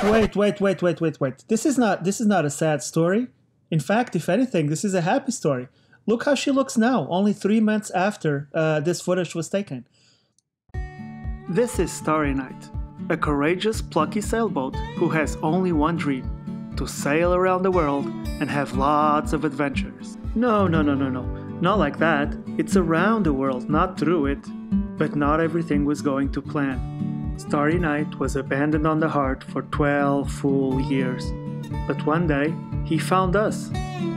Wait. This is not a sad story. In fact, if anything, this is a happy story. Look how she looks now, only 3 months after this footage was taken. This is Starry Night, a courageous, plucky sailboat who has only one dream: to sail around the world and have lots of adventures. No, not like that. It's around the world, not through it. But not everything was going to plan. Starry Night was abandoned on the heart for 12 full years. But one day, he found us.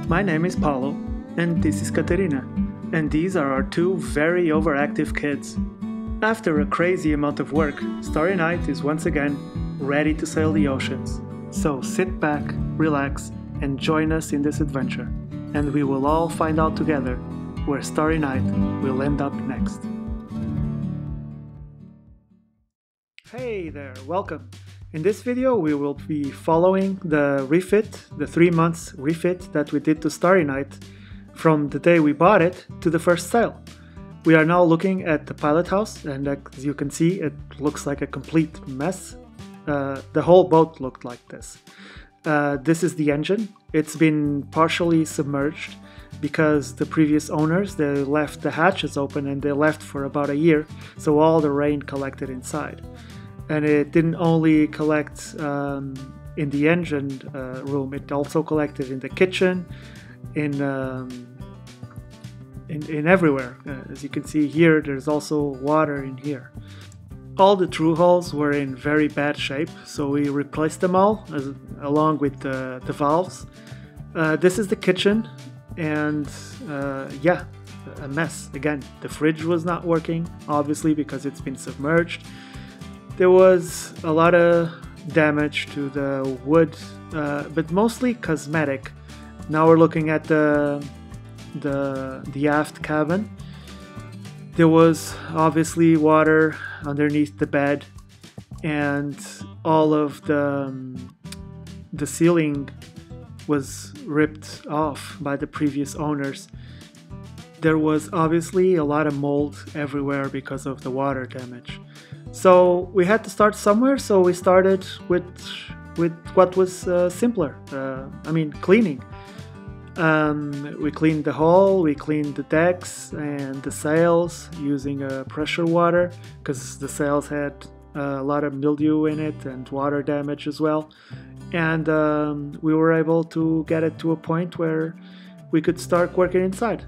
My name is Paulo, and this is Katerina, and these are our two very overactive kids. After a crazy amount of work, Starry Night is once again ready to sail the oceans. So sit back, relax, and join us in this adventure, and we will all find out together where Starry Night will end up next. Hey there, welcome. In this video we will be following the refit, the 3 months refit that we did to Starry Night from the day we bought it to the first sail. We are now looking at the pilot house, and as you can see, it looks like a complete mess. The whole boat looked like this. This is the engine. It's been partially submerged because the previous owners, they left the hatches open and they left for about a year, so all the rain collected inside. And it didn't only collect in the engine room, it also collected in the kitchen, in everywhere. As you can see here, there's also water in here. All the through holes were in very bad shape, so we replaced them all along with the valves. This is the kitchen, and yeah, a mess. Again, the fridge was not working, obviously, because it's been submerged. There was a lot of damage to the wood, but mostly cosmetic. Now we're looking at the aft cabin. There was obviously water underneath the bed, and all of the ceiling was ripped off by the previous owners. There was obviously a lot of mold everywhere because of the water damage. So we had to start somewhere, so we started with what was simpler. Cleaning. We cleaned the hull, we cleaned the decks and the sails using pressure water, because the sails had a lot of mildew in it and water damage as well. And we were able to get it to a point where we could start working inside.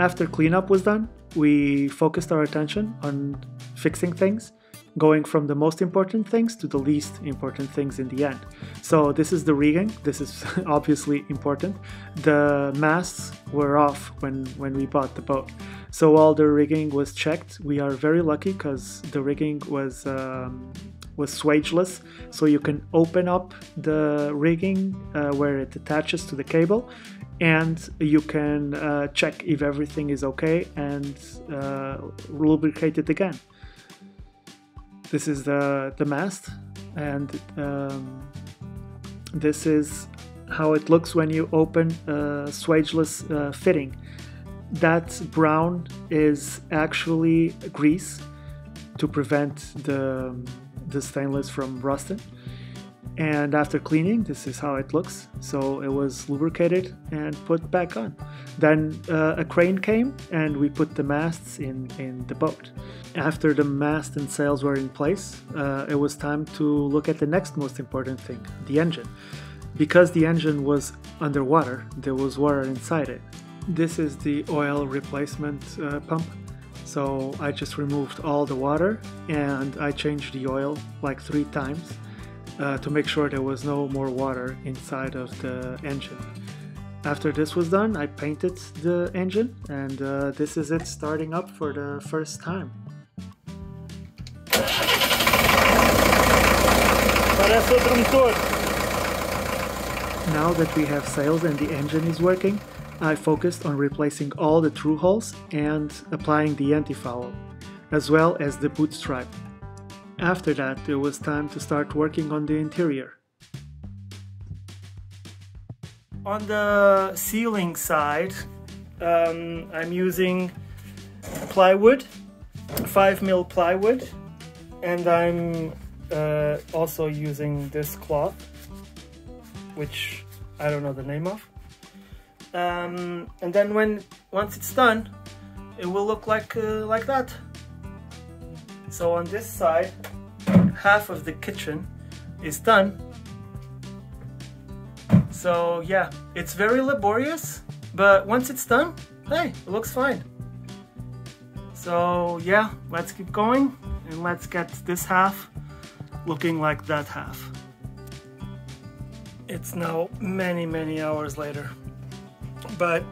After cleanup was done, we focused our attention on fixing things, going from the most important things to the least important things in the end. So this is the rigging. This is obviously important. The masts were off when we bought the boat, so all the rigging was checked. We are very lucky because the rigging was swageless, so you can open up the rigging where it attaches to the cable, and you can check if everything is okay and lubricate it again. This is the mast, and this is how it looks when you open a swageless fitting. That brown is actually grease to prevent the stainless from rusting. And after cleaning, this is how it looks. So it was lubricated and put back on. Then a crane came and we put the masts in the boat. After the mast and sails were in place, it was time to look at the next most important thing, the engine. Because the engine was underwater, there was water inside it. This is the oil replacement pump. So I just removed all the water and I changed the oil like 3 times. To make sure there was no more water inside of the engine. After this was done, I painted the engine, and this is it starting up for the first time. Now that we have sails and the engine is working, I focused on replacing all the through holes and applying the anti-foul, as well as the boot stripe. After that, it was time to start working on the interior. On the ceiling side, I'm using plywood, 5mm plywood, and I'm also using this cloth, which I don't know the name of. And then once it's done, it will look like that. So on this side, half of the kitchen is done. So yeah, it's very laborious, but once it's done, hey, it looks fine. So yeah, let's keep going and let's get this half looking like that half. It's now many hours later, but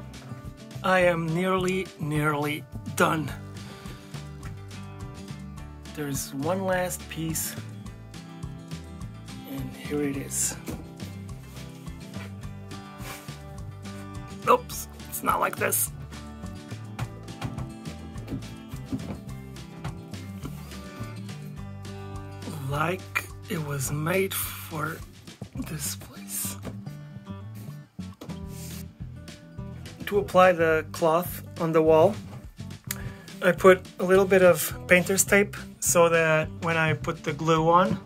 I am nearly done. There's one last piece, and here it is. Oops, it's not like this. Like it was made for this place. To apply the cloth on the wall, I put a little bit of painter's tape so that when I put the glue on,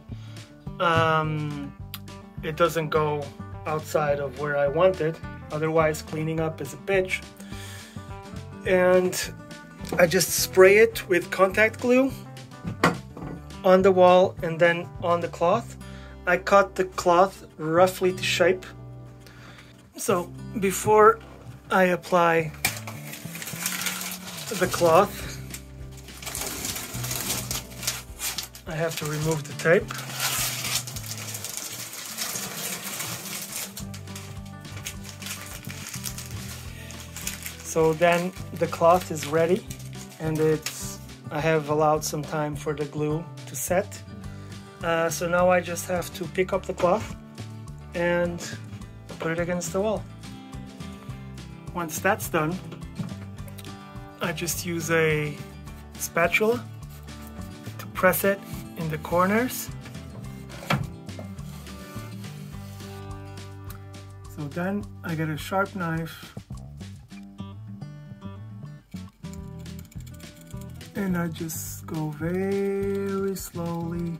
it doesn't go outside of where I want it. Otherwise, cleaning up is a bitch. And I just spray it with contact glue on the wall and then on the cloth. I cut the cloth roughly to shape. So before I apply the cloth, I have to remove the tape. So then the cloth is ready, and I have allowed some time for the glue to set. So now I just have to pick up the cloth and put it against the wall. Once that's done, I just use a spatula to press it in the corners. So then I get a sharp knife and I just go very slowly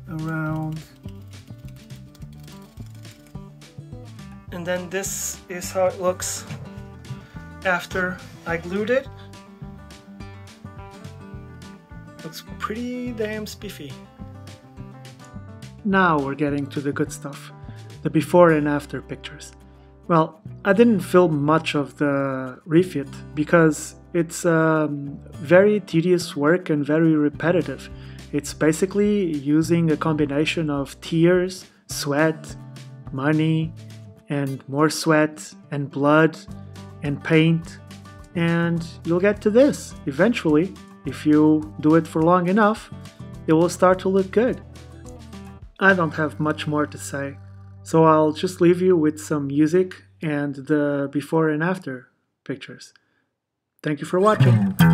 around. And then this is how it looks after I glued it. Looks pretty damn spiffy. Now we're getting to the good stuff, the before and after pictures. Well, I didn't film much of the refit because it's very tedious work and very repetitive. It's basically using a combination of tears, sweat, money, and more sweat and blood and paint, and you'll get to this eventually. If you do it for long enough, it will start to look good. I don't have much more to say, so I'll just leave you with some music and the before and after pictures. Thank you for watching.